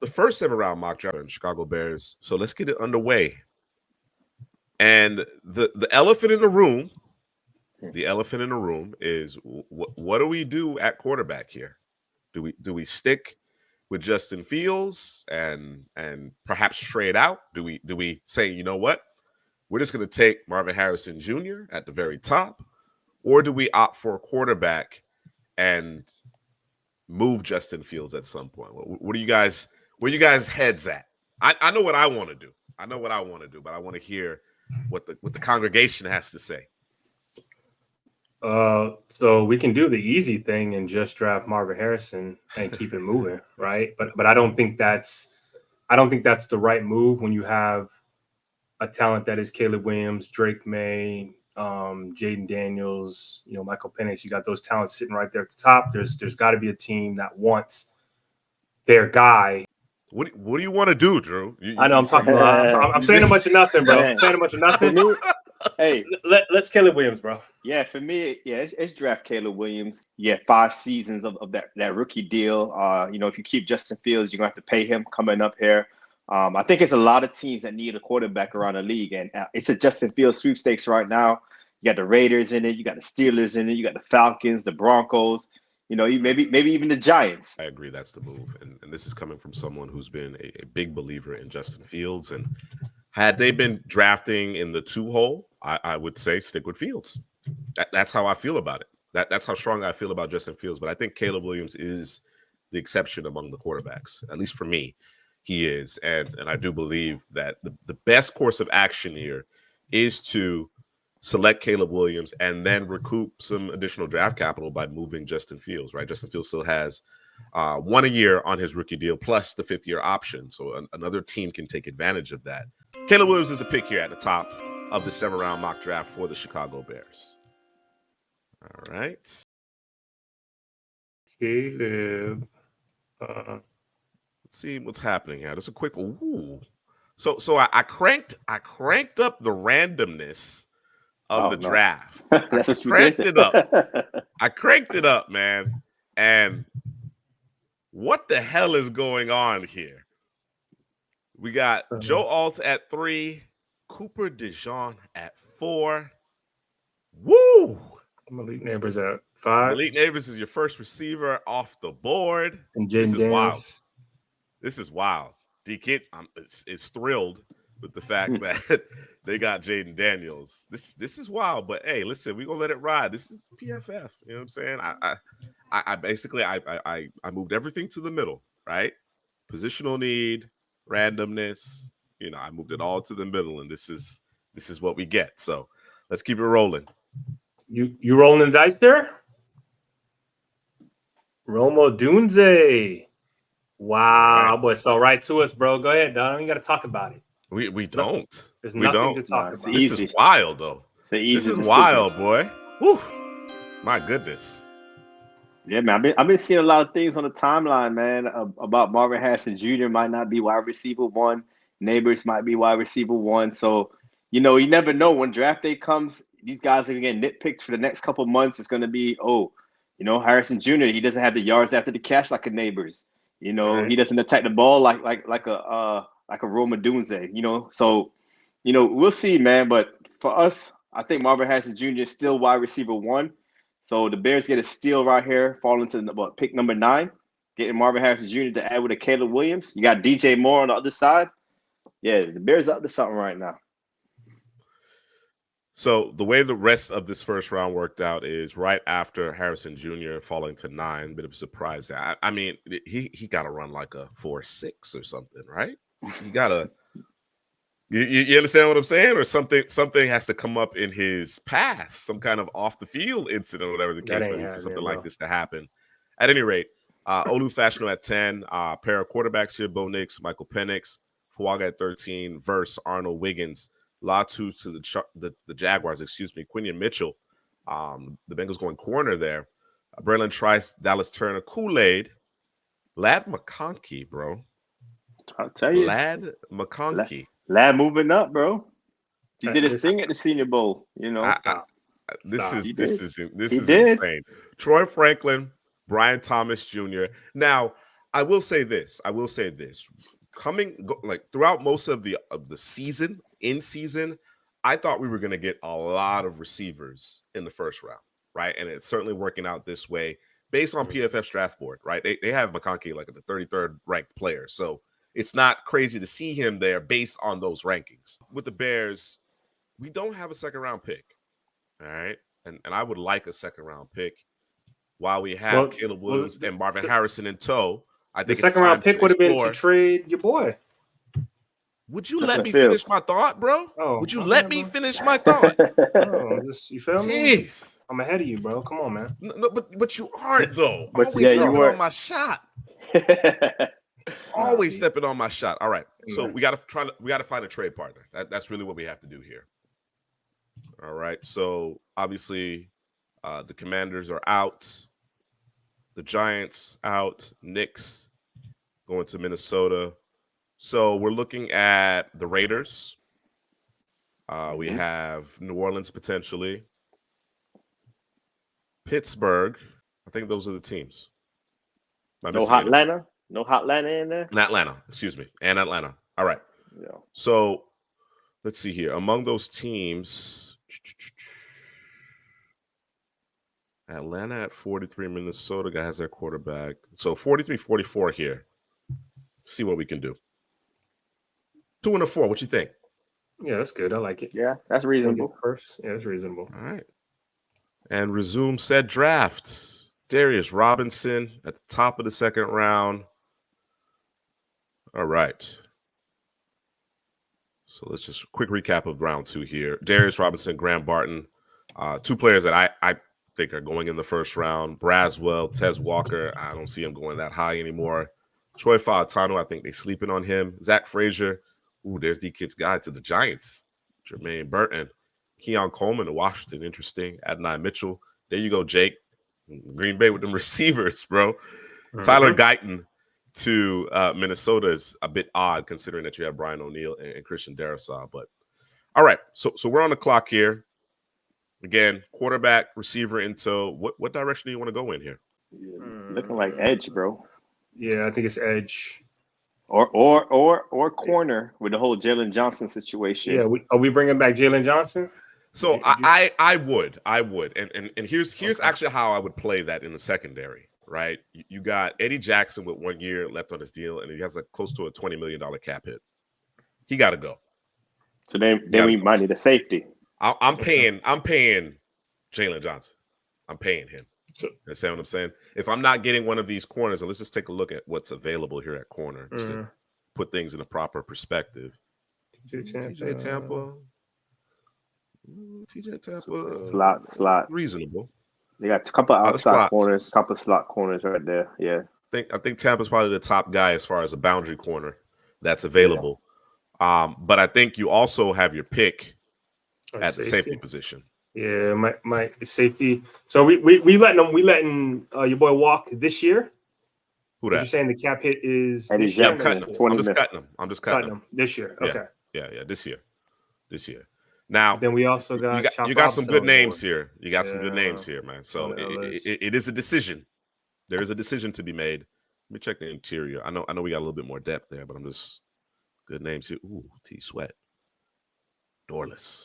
the first 7-round mock draft in Chicago Bears. So let's get it underway. And the elephant in the room, is what do we do at quarterback here? Do we stick with Justin Fields and perhaps trade out? Do we say, you know what? We're just going to take Marvin Harrison Jr. at the very top, or do we opt for a quarterback and move Justin Fields at some point? What are you guys? Where you guys heads at? I know what I want to do. But I want to hear what the congregation has to say. So we can do the easy thing and just draft Marvin Harrison and keep it moving, right? But I don't think that's the right move when you have a talent that is Caleb Williams, Drake Maye, Jayden Daniels, Michael Penix. You got those talents sitting right there at the top. There's got to be a team that wants their guy. What do you want to do, Drew? I know I'm talking a lot. I'm saying a bunch of nothing, bro. I'm saying a bunch of nothing. For me, hey, let's Caleb Williams, bro. Yeah, for me, it's draft Caleb Williams. 5 seasons of that rookie deal. If you keep Justin Fields, you're gonna have to pay him coming up here. I think it's a lot of teams that need a quarterback around the league, and it's a Justin Fields sweepstakes right now. You got the Raiders in it, you got the Steelers in it, you got the Falcons, the Broncos. Maybe even the Giants. I agree, that's the move, and this is coming from someone who's been a big believer in Justin Fields. And had they been drafting in the 2 hole, I would say stick with Fields. That's how I feel about it. That's how strong I feel about Justin Fields. But I think Caleb Williams is the exception among the quarterbacks, at least for me. He is, and I do believe that the best course of action here is to select Caleb Williams and then recoup some additional draft capital by moving Justin Fields, right? Justin Fields still has 1 a year on his rookie deal plus the 5th-year option. So another team can take advantage of that. Caleb Williams is a pick here at the top of the 7-round mock draft for the Chicago Bears. All right. Caleb. Let's see what's happening here. Just a quick ooh. So I cranked up the randomness of the draft. That's what you did. I cranked it up, man. And what the hell is going on here? We got Joe Alt at 3, Cooper DeJean at 4. Woo! Malik Neighbors at 5. Malik Neighbors is your first receiver off the board. And Jayden Daniels. This is wild. D-Kid is thrilled with the fact that they got Jayden Daniels. This is wild, but hey, listen, we're gonna let it ride. This is PFF. You know what I'm saying? I basically moved everything to the middle, right? Positional need, randomness. I moved it all to the middle, and this is what we get. So let's keep it rolling. You rolling the dice there? Romo Dunze. Wow, boy, fell right to us, bro. Go ahead, Don. You got to talk about it. We don't. There's nothing to talk about. This is wild, though. This is wild, boy. Whew. My goodness. Yeah, man. I've been seeing a lot of things on the timeline, man, about Marvin Harrison Jr. might not be wide receiver 1. Neighbors might be wide receiver 1. So, you never know when draft day comes. These guys are going to get nitpicked for the next couple of months. It's going to be, Harrison Jr., he doesn't have the yards after the catch like a Neighbors. Right. He doesn't attack the ball like a Roma Dunze, So, we'll see, man. But for us, I think Marvin Harrison Jr. is still wide receiver 1. So the Bears get a steal right here, falling to pick number 9, getting Marvin Harrison Jr. to add with a Caleb Williams. You got DJ Moore on the other side. Yeah, the Bears up to something right now. So the way the rest of this first round worked out is right after Harrison Jr. falling to 9, bit of a surprise. I mean, he got to run like a 4.6 or something, right? You got to you understand what I'm saying? Or something has to come up in his past, some kind of off the field incident or whatever the case may be for something like this to happen. At any rate, Olu Fashanu at 10, pair of quarterbacks here, Bo Nix, Michael Penix, Fuaga at 13, Verse, Arnold Wiggins, Latu to the Jaguars, Quinion Mitchell. The Bengals going corner there. Braylon Trice, Dallas Turner, Kool-Aid, Lad McConkey, bro. I'll tell you. Lad McConkey. Lad moving up, bro. He did his thing at the Senior Bowl, This is insane. Troy Franklin, Brian Thomas Jr. Now, I will say this. Throughout most of the season, in season, I thought we were going to get a lot of receivers in the first round, right? And it's certainly working out this way based on PFF's draft board, right? They have McConkey like the 33rd ranked player, so it's not crazy to see him there based on those rankings. With the Bears, we don't have a second round pick, all right? And I would like a second round pick while we have Caleb Williams and Marvin Harrison in tow. I think the second round pick would have been to trade your boy. Would you let me finish my thought, bro? Would you let me finish my thought? You feel me? Jeez. I'm ahead of you, bro. Come on, man. No, but you aren't though. But Always yeah, stepping you on my shot. Always stepping on my shot. All right. So we gotta find a trade partner. That's really what we have to do here. All right. So obviously the Commanders are out. The Giants out. Knicks going to Minnesota. So we're looking at the Raiders. We have New Orleans potentially. Pittsburgh. I think those are the teams. No Hotlanta? No Hotlanta in there? And Atlanta. Excuse me. And Atlanta. All right. Yeah. So let's see here. Among those teams, Atlanta at 43, Minnesota guy has their quarterback. So 43-44 here. See what we can do. 2-4. What you think? Yeah, that's good. I like it. Yeah, that's reasonable. First, yeah, that's reasonable. All right. And resume said draft. Darius Robinson at the top of the second round. All right. So let's just quick recap of round 2 here. Darius Robinson, Graham Barton, 2 players that I think are going in the first round. Braswell, Tez Walker. I don't see him going that high anymore. Troy Fautano, I think they're sleeping on him. Zach Frazier. Ooh, there's the kid's guide to the Giants. Jermaine Burton. Keon Coleman to Washington. Interesting. Adonai Mitchell. There you go, Jake. Green Bay with them receivers, bro. Tyler Guyton to Minnesota is a bit odd considering that you have Brian O'Neill and Christian Darrisaw. But all right, so we're on the clock here. Again, quarterback, receiver in tow. What direction do you want to go in here? Looking like edge, bro. Yeah, I think it's edge. Or corner with the whole Jalen Johnson situation. Yeah, are we bringing back Jalen Johnson? So I would, and here's actually how I would play that in the secondary, right? You got Eddie Jackson with 1 year left on his deal, and he has close to a $20 million cap hit. He got to go. So then we might need a safety. I'm paying Jalen Johnson. I'm paying him. You understand what I'm saying? If I'm not getting one of these corners, and let's just take a look at what's available here at corner, just to put things in a proper perspective. TJ Tampa. Slot. Reasonable. They got a couple outside corners, couple slot corners right there. Yeah. I think Tampa's probably the top guy as far as a boundary corner that's available. Yeah. But I think you also have your pick at the safety position. Yeah, my safety. So we letting your boy walk this year. Who that? You're saying the cap hit is I'm just cutting him this year. Okay. Yeah, this year. Now then we also you got some good names here. You got some good names here, man. So it is a decision. There is a decision to be made. Let me check the interior. I know we got a little bit more depth there, but I'm just good names here. Ooh, T Sweat. Dorless.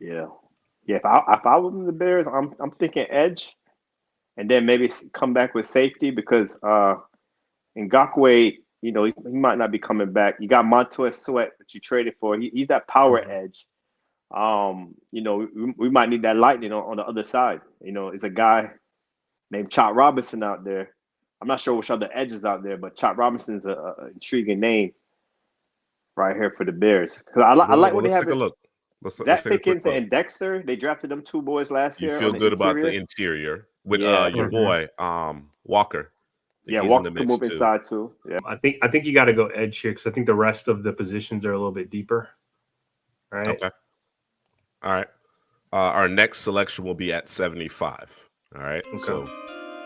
Yeah. If I was in the Bears, I'm thinking edge, and then maybe come back with safety because Ngakoue, he might not be coming back. You got Montez Sweat that you traded for. He's that power edge. We might need that lightning on the other side. It's a guy named Chop Robinson out there. I'm not sure which other edges out there, but Chop Robinson is an intriguing name right here for the Bears. Because I like when they have a look. Zach Pickens and Dexter. They drafted them 2 boys last year. You feel good about the interior with your boy Walker. Yeah, Walker can move inside too. Yeah, I think you got to go edge here because I think the rest of the positions are a little bit deeper. Right. Okay. All right. Our next selection will be at 75. All right. Okay. So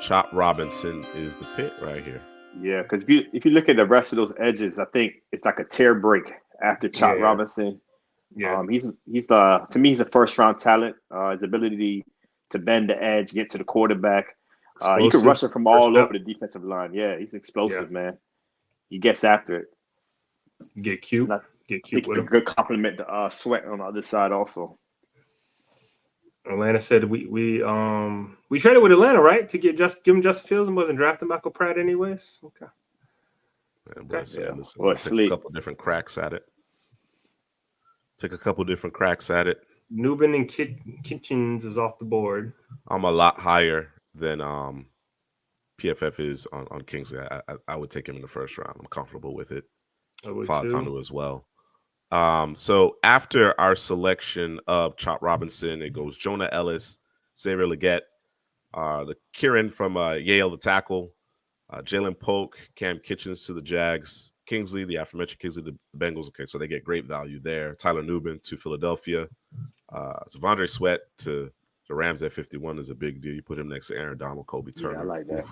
Chop Robinson is the pick right here. Yeah, because if you look at the rest of those edges, I think it's like a tear break after Chop Robinson. Yeah, he's to me he's a first round talent. His ability to bend the edge, get to the quarterback. You can rush it from all First over the defensive line. Yeah, he's explosive, Yeah. man. He gets after it. Get cute. And I Get cute think with a him. good compliment to Sweat on the other side also. Atlanta said we traded with Atlanta, right? To give him Justin Fields and wasn't drafting Michael Pratt anyways. Okay. And boy, Okay. listen, Or take a couple different cracks at it. Newbin and Kitchens is off the board. I'm a lot higher than PFF is on Kingsley. I would take him in the first round. I'm comfortable with it. I would Father too. Tanu as well. So after our selection of Chop Robinson, it goes Jonah Ellis, Xavier Legette, the Kieran from Yale, the tackle, Jalen Polk, Cam Kitchens to the Jags, Kingsley, the aforementioned Kingsley, the Bengals. Okay, so they get great value there. Tyler Nubin to Philadelphia, Devondre Sweat to the Rams at 51 is a big deal. You put him next to Aaron Donald, Kobe Turner. Yeah, I like that.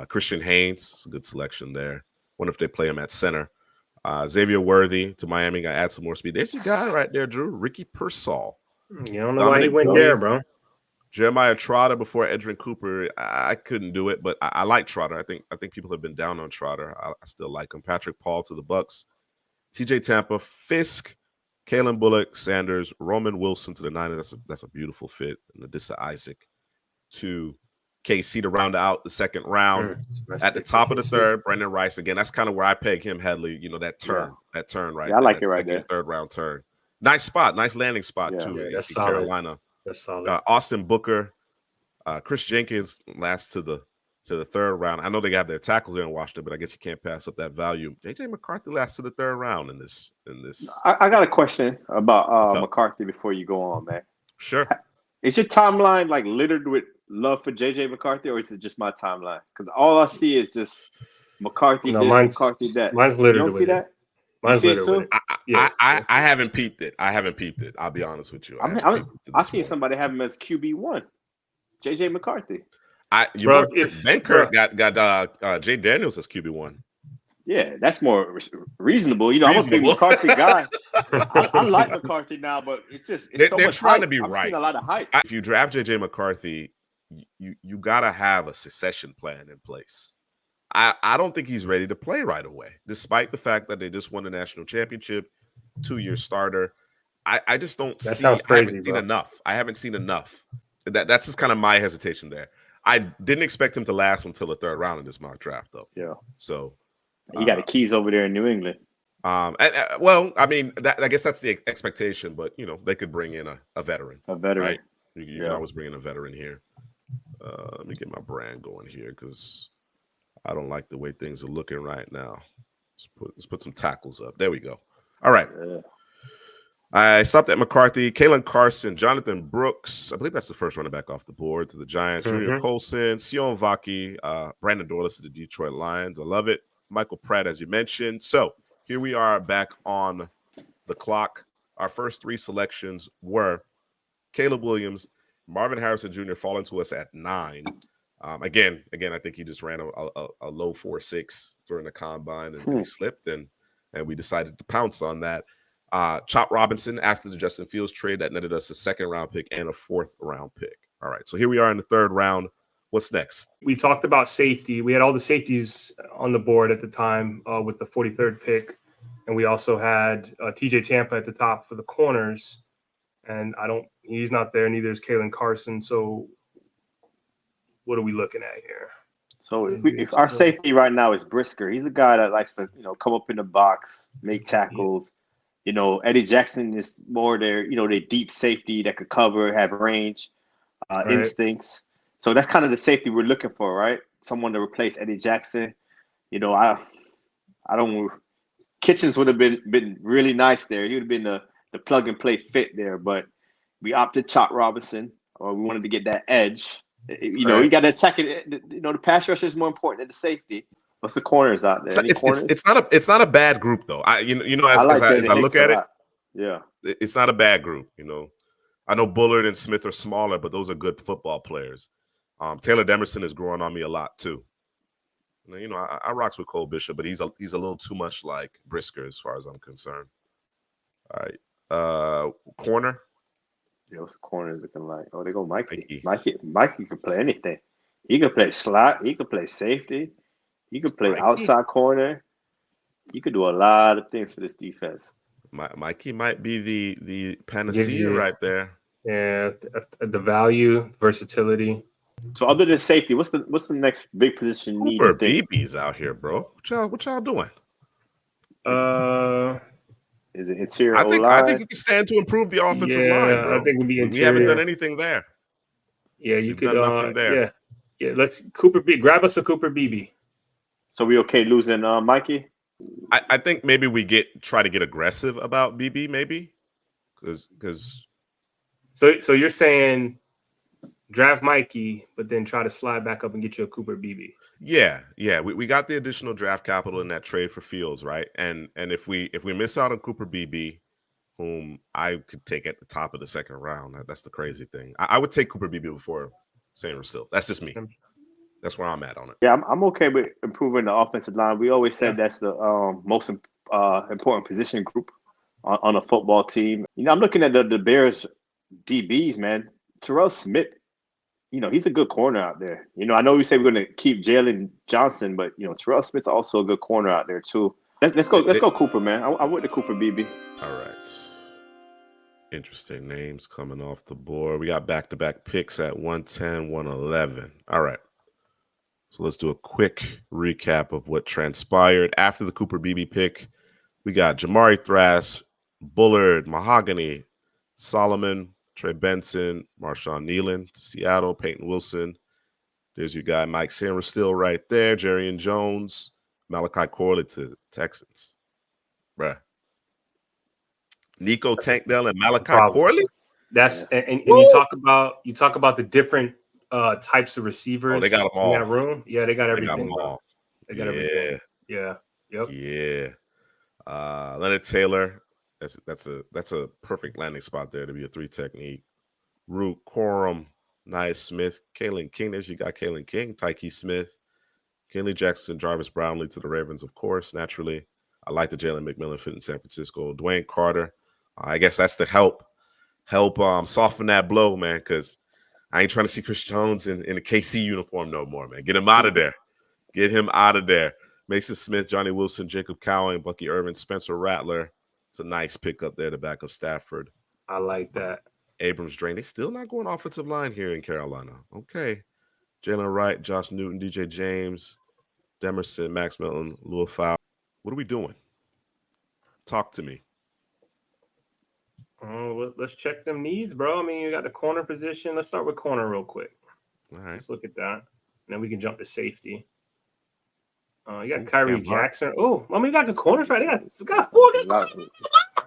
Christian Haynes, it's a good selection there. Wonder if they play him at center. Xavier Worthy to Miami, got to add some more speed. There's your guy right there, Drew. Ricky Pearsall. You don't know why he went there, bro. Jeremiah Trotter before Edrin Cooper. I couldn't do it, but I like Trotter. I think people have been down on Trotter. I still like him. Patrick Paul to the Bucks. TJ Tampa, Fisk, Kalen Bullock, Sanders, Roman Wilson to the Niners. That's a beautiful fit. And Adissa Isaac to KC to round out the second round. At the top of the third, Brendan Rice. Again, that's kind of where I peg him heavily. You know, that turn right. Yeah, I like it right there. Third round turn. Nice spot. Nice landing spot, too, in Carolina. That's solid. Austin Booker, Chris Jenkins last to the third round. I know they got their tackles in Washington, but I guess you can't pass up that value. JJ McCarthy last to the third round in this. I got a question about McCarthy before you go on, man. Sure. Is your timeline like littered with love for JJ McCarthy, or is it just my timeline? Because all I see is just McCarthy McCarthy that. Mine's littered you don't see that? Mine's littered with it. I haven't peeped it. I'll be honest with you. I seen somebody have him as QB1. JJ McCarthy. Ben Kirk got Jayden Daniels as QB1. Yeah, that's more reasonable. You know, I'm a big McCarthy guy. I like McCarthy now, but it's so they're much trying hype. to be I've right. seen a lot of hype. If you draft JJ McCarthy, you gotta have a succession plan in place. I don't think he's ready to play right away, despite the fact that they just won the national championship, 2-year starter. I just don't see. Sounds crazy, I haven't seen enough. That's just kind of my hesitation there. I didn't expect him to last until the third round in this mock draft, though. Yeah. So he got the keys over there in New England. Well, I mean, I guess that's the expectation, but you know, they could bring in a veteran. A veteran, right? You can always bring in a veteran here. Let me get my brand going here because I don't like the way things are looking right now. Let's put some tackles up. There we go. All right. Yeah. I stopped at McCarthy, Kalen Carson, Jonathan Brooks. I believe that's the first running back off the board to the Giants. Junior Colson, Sion Vaki, Brandon Dorless to the Detroit Lions. I love it. Michael Pratt, as you mentioned. So here we are back on the clock. Our first three selections were Caleb Williams, Marvin Harrison Jr. falling to us at 9. Again, I think he just ran a low 4.6 during the combine and he slipped, and we decided to pounce on that. Chop Robinson after the Justin Fields trade that netted us a 2nd-round pick and a 4th-round pick. All right, so here we are in the 3rd round. What's next? We talked about safety. We had all the safeties on the board at the time with the 43rd pick, and we also had TJ Tampa at the top for the corners. And he's not there. Neither is Kalen Carson. So what are we looking at here? So if our safety right now is Brisker, he's a guy that likes to, come up in the box, make tackles. Eddie Jackson is more their deep safety that could cover, have range, instincts. So that's kind of the safety we're looking for, right? Someone to replace Eddie Jackson. I don't. Kitchens would have been really nice there. He would have been the plug and play fit there, but we opted Chop Robinson, or we wanted to get that edge. You got to attack it. The pass rusher is more important than the safety. What's the corners out there? It's not a bad group though. As I look at it, yeah, it's not a bad group. I know Bullard and Smith are smaller, but those are good football players. Taylor Demerson is growing on me a lot too. I rocks with Cole Bishop, but he's a little too much like Brisker as far as I'm concerned. All right, corner. Yeah, what's the corners looking like? Oh, they go Mikey. Mikey can play anything. He could play slot. He could play safety. He could play outside corner. He could do a lot of things for this defense. Mikey might be the panacea right there. Yeah, the value, versatility. So other than safety, what's the next big position need? Cooper BB's out here, bro. What y'all doing? Is it interior? I think you can stand to improve the offensive line, bro. I think it'd be interior. We haven't done anything there. Yeah, you could done nothing there. Yeah. Let's Cooper B. Grab us a Cooper BB. So we okay losing Mikey? I think maybe we try to get aggressive about BB, maybe, because. So you're saying draft Mikey, but then try to slide back up and get you a Cooper BB. Yeah. We got the additional draft capital in that trade for Fields, right? And if we miss out on Cooper BB, whom I could take at the top of the second round, that's the crazy thing. I would take Cooper BB before Sanger still. That's just me. That's where I'm at on it. Yeah, I'm okay with improving the offensive line. We always said that's the most important position group on a football team. I'm looking at the Bears DBs, man. Terrell Smith, he's a good corner out there. I know we say we're going to keep Jayden Johnson, but Terrell Smith's also a good corner out there too. Let's go Cooper, man. I went to Cooper BB. All right. Interesting names coming off the board. We got back-to-back picks at 110, 111. All right. So let's do a quick recap of what transpired after the Cooper BB pick. We got Jamari Thrash, Bullard, Mahogany, Solomon, Trey Benson, Marshawn Nealon to Seattle, Peyton Wilson. There's your guy Mike Sanger still right there, Jerrion Jones, Malachi Corley to Texans. Bruh. Nico Tankdale and Malachi Corley? And you talk about the different types of receivers. Oh, they got them all in that room. Yeah, they got everything. They got them all. They got everything. Yeah. Yep. Yeah. Leonard Taylor. That's a perfect landing spot there to be a 3 technique. Root Corum, Nice Smith, Kalen King. There's you got Kalen King, Tyke Smith, Kenley Jackson, Jarvis Brownlee to the Ravens, of course, naturally. I like the Jalen McMillan fit in San Francisco. Dwayne Carter. I guess that's the help soften that blow, man, because I ain't trying to see Chris Jones in a KC uniform no more, man. Get him out of there. Get him out of there. Mason Smith, Johnny Wilson, Jacob Cowing, Bucky Irvin, Spencer Rattler. It's a nice pickup there to back up Stafford. I like that. Abrams Drain. They still not going offensive line here in Carolina. Okay. Jalen Wright, Josh Newton, DJ James, Demerson, Max Milton, Louis Fowl. What are we doing? Talk to me. Let's check them needs, bro. I mean, you got the corner position. Let's start with corner real quick. All right. Let's look at that. And then we can jump to safety. You got Kyrie Jackson. Oh, I mean, you got the corners right. You got 4 good corners.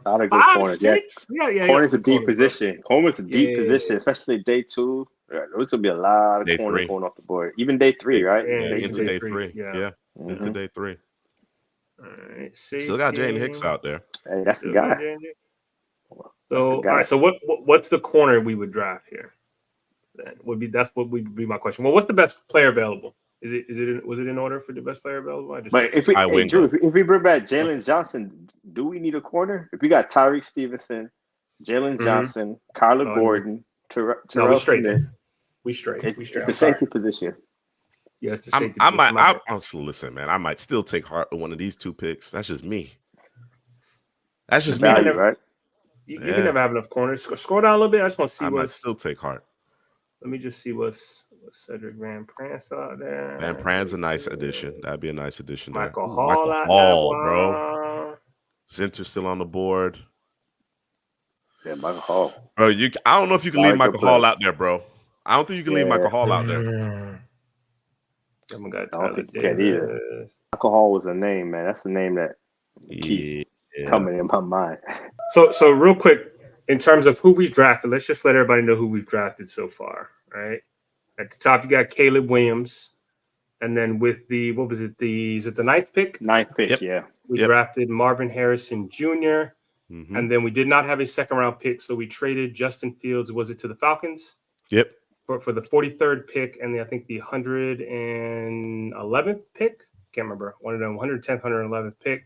A lot of good corners. Yeah. Corner's a deep position. Corner's a deep position, especially day 2. There's going to be a lot of corners going off the board. Even day 3, right? Into day 3. Yeah. Into day 3. All right. Still got Jaden Hicks out there. Hey, that's the guy. All right. So what's the corner we would draft here? That's what would be my question. Well, what's the best player available? Was it in order for the best player available? If we bring back Jalen Johnson, do we need a corner? If we got Tyreek Stevenson, Jalen Johnson, Kyler Gordon, Terrell Smith, we straight. It's the safety position. Yeah, it's the safety position. Listen, man. I might still take heart with one of these 2 picks. That's just me. That's just value, me, right? You can never have enough corners. Scroll down a little bit. I just want to see I might still take heart. Let me just see what's Cedric Van Prance out there. Van Pran's a nice addition. That'd be a nice addition. Michael Hall, bro. Zinter still on the board. Yeah, Michael Hall. Bro, I don't know if you can leave Michael Hall out there, bro. I don't think you can leave Michael Hall out there. I don't think you can either. Michael Hall was a name, man. That's the name that keeps coming in my mind. So real quick, in terms of who we've drafted, let's just let everybody know who we've drafted so far, right? At the top, you got Caleb Williams. And then with the 9th pick? 9th pick, yeah. We drafted Marvin Harrison Jr. And then we did not have a second-round pick, so we traded Justin Fields. Was it to the Falcons? Yep. For the 43rd pick and I think the 111th pick. Can't remember. One of them, 110th, 111th pick.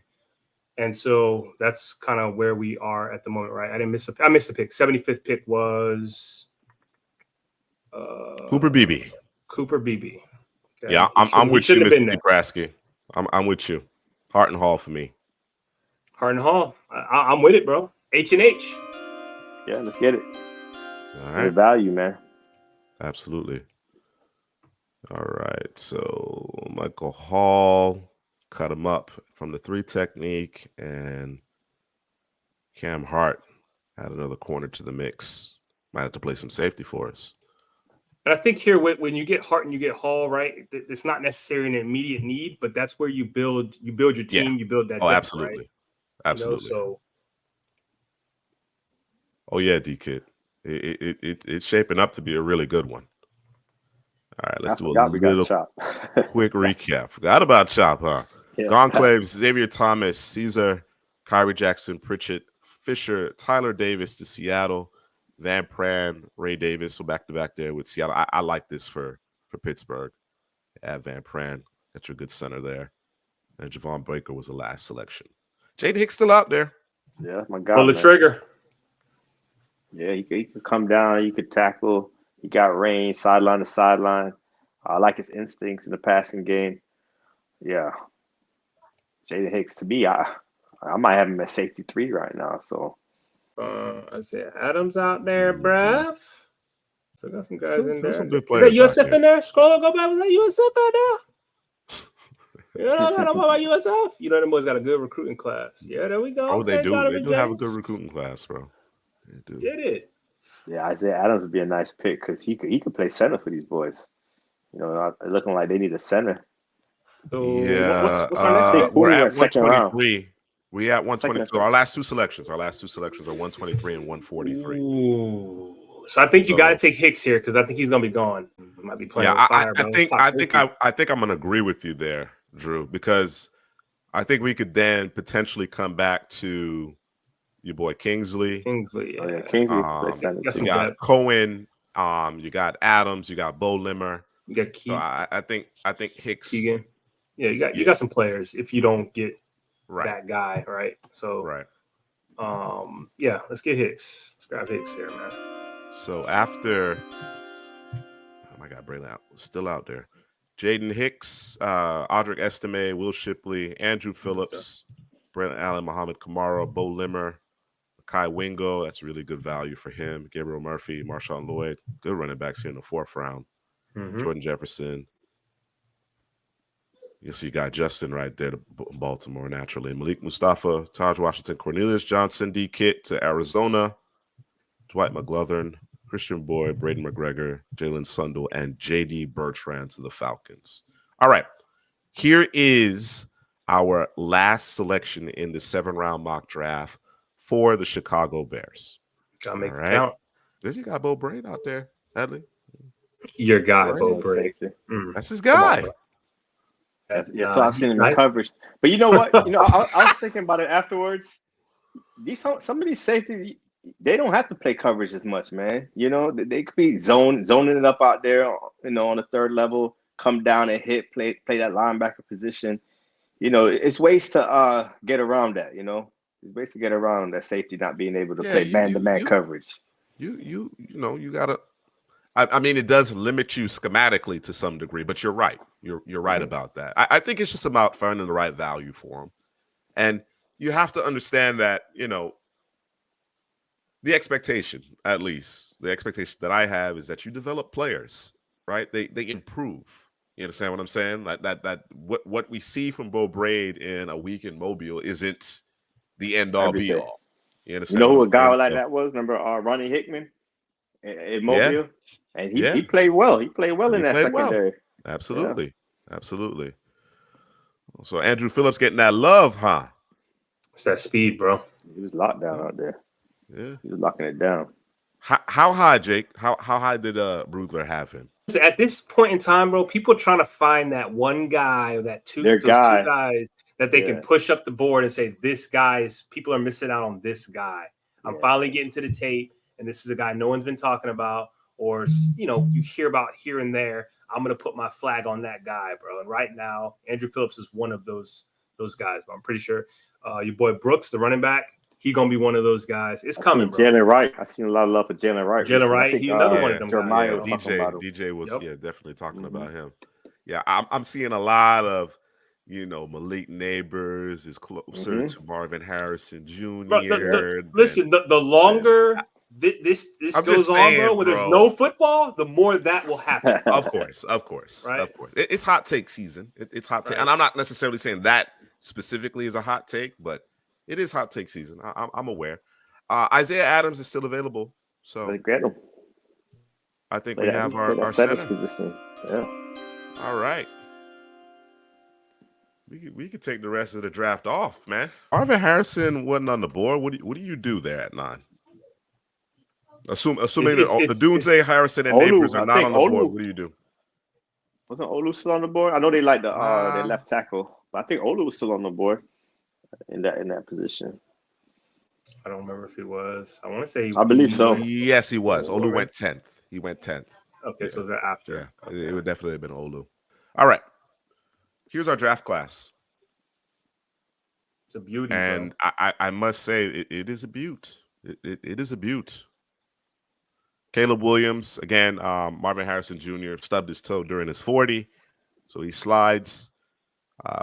And so that's kind of where we are at the moment, right? I missed the pick. 75th pick was Cooper BB. Cooper Beebe. Okay. Yeah, He I'm with you, shouldn't have been Mr. there. Nebraska. I'm with you. Hart and Hall for me. Harden Hall. I'm with it, bro. H&H. Yeah, let's get it. All Good right. value, man. Absolutely. All right. So Michael Hall cut him up from the 3 technique, and Cam Hart add another corner to the mix. Might have to play some safety for us. And I think here, when you get Hart and you get Hall, right, it's not necessarily an immediate need, but that's where you build your team, Yeah. you build that Oh, depth, absolutely. right? Absolutely. So Oh yeah, D-Kid. It's shaping up to be a really good one. All right, let's I do a forgot we got little Chop. quick recap. Forgot about Chop, huh? Yeah. Goncalves, Xavier Thomas, Caesar, Kyrie Jackson, Pritchett, Fisher, Tyler Davis to Seattle, Van Pran, Ray Davis. So back to back there with Seattle. I like this for Pittsburgh. Add Van Pran. That's your good center there. And Javon Baker was the last selection. Jayden Hicks still out there. Yeah, my God. pull the man. trigger. Yeah, he could come down. He could tackle. He got range, sideline to sideline. I like his instincts in the passing game. Yeah, Jayden Hicks to me, I might have him at safety 3 right now. So I said Adams out there, bruv. So got some guys in Still there. some good Is players that out USF there. in there? Scroll, go back. Was that USF out there? You know about USF? You know them boys got a good recruiting class. Yeah, there we go. Oh, they Okay, do. Donovan They do have a James. good recruiting class, bro. They do. Get it. yeah, Isaiah Adams would be a nice pick because he could play center for these boys. You know, looking like they need a center. So Yeah, what's our next pick? we're Cooley at went second round. 123. We at 122. Second. Our last two selections are 123 and 143. Ooh. So I think you got to take Hicks here because I think he's gonna be gone. He might be playing Yeah, with fire, bro. I think I'm gonna agree with you there, Drew, because I think we could then potentially come back to your boy Kingsley. Kingsley. Oh yeah, Kingsley could play center Got too. You some got depth. Cohen, you got Adams, you got Bo Limmer. You got So Keith, I think Hicks. Keegan. Yeah, you got some players if you don't get Right. that guy, right? So Right. yeah, let's get Hicks. Let's grab Hicks here, man. So after, oh my God, Braylon still out there. Jayden Hicks, Audric Estime, Will Shipley, Andrew Phillips, Brent Allen, Muhammad Kamara, Bo Limmer, Kai Wingo. That's really good value for him. Gabriel Murphy, Marshawn Lloyd, good running backs here in the 4th round. Mm-hmm. Jordan Jefferson. You see, you got Justin right there to Baltimore naturally. Malik Mustafa, Taj Washington, Cornelius Johnson, D. Kit to Arizona, Dwight McGlothern, Christian Boyd, Braden McGregor, Jalen Sundle, and J.D. Bertrand to the Falcons. All right. Here is our last selection in the 7-round mock draft for the Chicago Bears. Gotta make it count. This you got Bo Braid out there, Hadley. Your guy, Braid. Bo Braid. That's his guy. Yeah, so I've seen him in coverage. But you know what? You know, I was thinking about it afterwards. Some of these safeties, they don't have to play coverage as much, man. You know, they could be zoning it up out there, you know, on the 3rd level, come down and play that linebacker position. You know, it's ways to get around that, you know. There's ways to get around that safety not being able to play man-to-man coverage. You know, you gotta. I mean, it does limit you schematically to some degree, but you're right. You're right about that. I think it's just about finding the right value for them, and you have to understand that, you know, the expectation, at least the expectation that I have, is that you develop players, right? They improve. You understand what I'm saying? That what we see from Bo Braid in a week in Mobile isn't the end all be all. You understand? You know who what a guy I'm saying? like that was? Remember Ronnie Hickman in Yeah. Mobile? And he played well. He played well in that secondary. Well. Absolutely. Yeah. Absolutely. So Andrew Phillips getting that love, huh? It's that speed, bro. He was locked down out there. Yeah. He was locking it down. How high, Jake? How high did Brugler have him? At this point in time, bro, people are trying to find that one guy or two guys that they can push up the board and say, this guy's, people are missing out on this guy. I'm finally getting to the tape, and this is a guy no one's been talking about, or, you know, you hear about here and there. I'm going to put my flag on that guy, bro. And right now, Andrew Phillips is one of those guys. But I'm pretty sure your boy Brooks, the running back, he gonna be one of those guys. It's coming, bro. Jalen Wright. I seen a lot of love for Jalen Wright. Jalen Wright, I think, he another one of them Jeremiah guys. was talking about him. DJ was definitely talking Mhm. about him. Yeah, I'm seeing a lot of Malik Neighbors is closer to Marvin Harrison Jr. Bro, listen, the longer this I'm goes just saying, on, bro, where there's no football, the more that will happen. Of course, Right? of course. It's hot take season. It's hot take, Right. and I'm not necessarily saying that specifically is a hot take, but it is hot take season. I'm aware. Isaiah Adams is still available, so They get him. I think we have our center center. position. Yeah. All right. We could take the rest of the draft off, man. Marvin Harrison wasn't on the board. What do you do there at 9? Assuming the Doomsday, Harrison, and Neighbors are not on the board, what do you do? Wasn't Olu still on the board? I know they like their left tackle, but I think Olu was still on the board in that position. I don't remember if he was. I want to say. I believe so. Yes, he was. Olu went 10th. He went 10th. Okay, so they're after. Yeah, it would definitely have been Olu. All right. Here's our draft class. It's a beauty, and bro. I must say it is a beaut. It is a beaut. Caleb Williams, again, Marvin Harrison Jr. stubbed his toe during his 40, so he slides.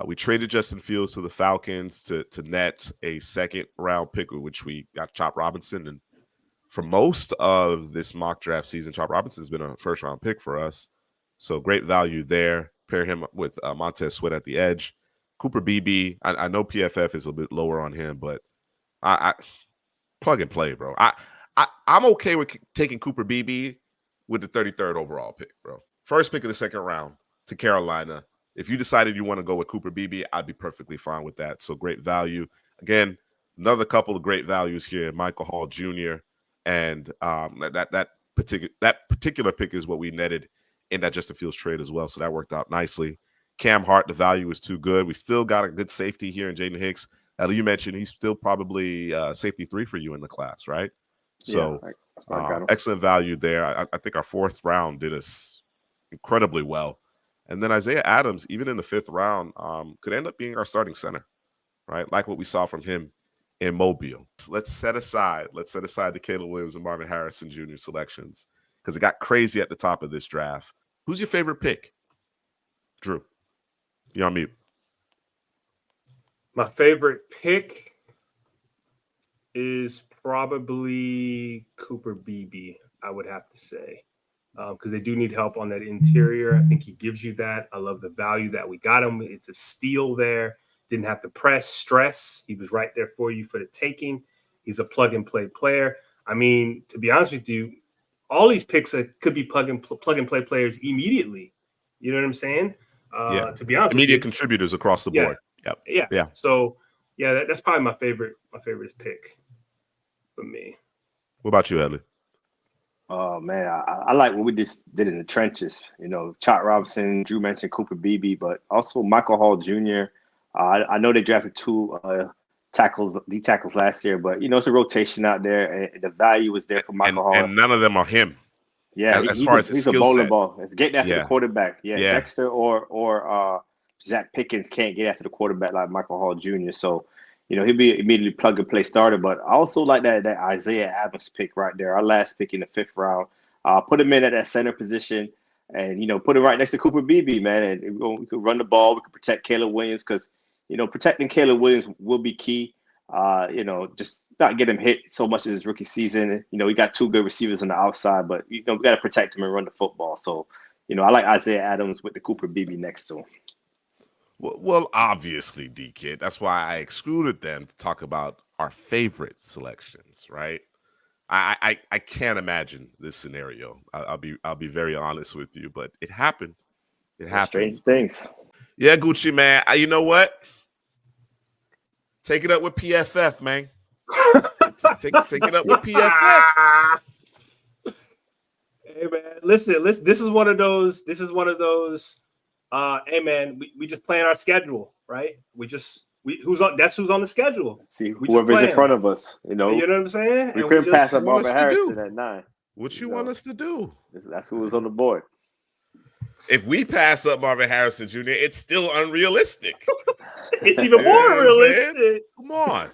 We traded Justin Fields to the Falcons to net a second-round pick, which we got Chop Robinson. And for most of this mock draft season, Chop Robinson's been a first-round pick for us, so great value there. Pair him with Montez Sweat at the edge. Cooper Beebe, I know PFF is a bit lower on him, but I plug and play, bro. I'm okay with taking Cooper Beebe with the 33rd overall pick, bro. First pick of the second round to Carolina. If you decided you want to go with Cooper Beebe, I'd be perfectly fine with that. So great value. Again, another couple of great values here. Michael Hall Jr. and that particular pick is what we netted in that Justin Fields trade as well. So that worked out nicely. Cam Hart, the value is too good. We still got a good safety here in Jaden Hicks. You mentioned he's still probably safety 3 for you in the class, right? So excellent value there. I think our 4th round did us incredibly well. And then Isaiah Adams, even in the 5th round, could end up being our starting center, right? Like what we saw from him in Mobile. Let's set aside the Caleb Williams and Marvin Harrison Jr. selections because it got crazy at the top of this draft. Who's your favorite pick? Drew, you're on mute. My favorite pick is probably Cooper Beebe, I would have to say, because they do need help on that interior. I think he gives you that. I love the value that we got him. It's a steal there. Didn't have to press, stress. He was right there for you for the taking. He's a plug-and-play player. I mean, to be honest with you, all these picks could be plug-and-play players immediately. You know what I'm saying? To be honest, immediate contributors across the board. Yeah. So, that's probably my favorite pick for me. What about you, Headley? Oh man, I like what we just did in the trenches. Chop Robinson, Drew mentioned Cooper Beebe, but also Michael Hall Jr. I know they drafted 2 D tackles last year, but it's a rotation out there, and the value is there for Michael Hall. And none of them are him. Yeah, he's a bowling ball. It's getting after the quarterback. Yeah, Dexter or Zach Pickens can't get after the quarterback like Michael Hall Jr. So, he'll be immediately plug and play starter. But I also like that Isaiah Adams pick right there, our last pick in the 5th round. Put him in at that center position, and put him right next to Cooper Beebe, man. And we could run the ball. We could protect Caleb Williams because protecting Caleb Williams will be key. Just not get him hit so much in his rookie season. We got 2 good receivers on the outside, but we got to protect him and run the football. So, I like Isaiah Adams with the Cooper Beebe next to him. Well, obviously, D-Kid. That's why I excluded them to talk about our favorite selections, right? I can't imagine this scenario. I'll be very honest with you, but it happened. It happened. Strange things. Yeah, Gucci, man. You know what? Take it up with PFF, man. Take it up with PFF. Hey, man. Listen. This is one of those. Hey, man. We just playing our schedule, right? That's who's on the schedule. See whoever's in front of us. You know what I'm saying? We couldn't pass up Marvin Harrison at 9. What you want us to do? That's who was on the board. If we pass up Marvin Harrison Jr., it's still unrealistic. It's even more realistic. Come on.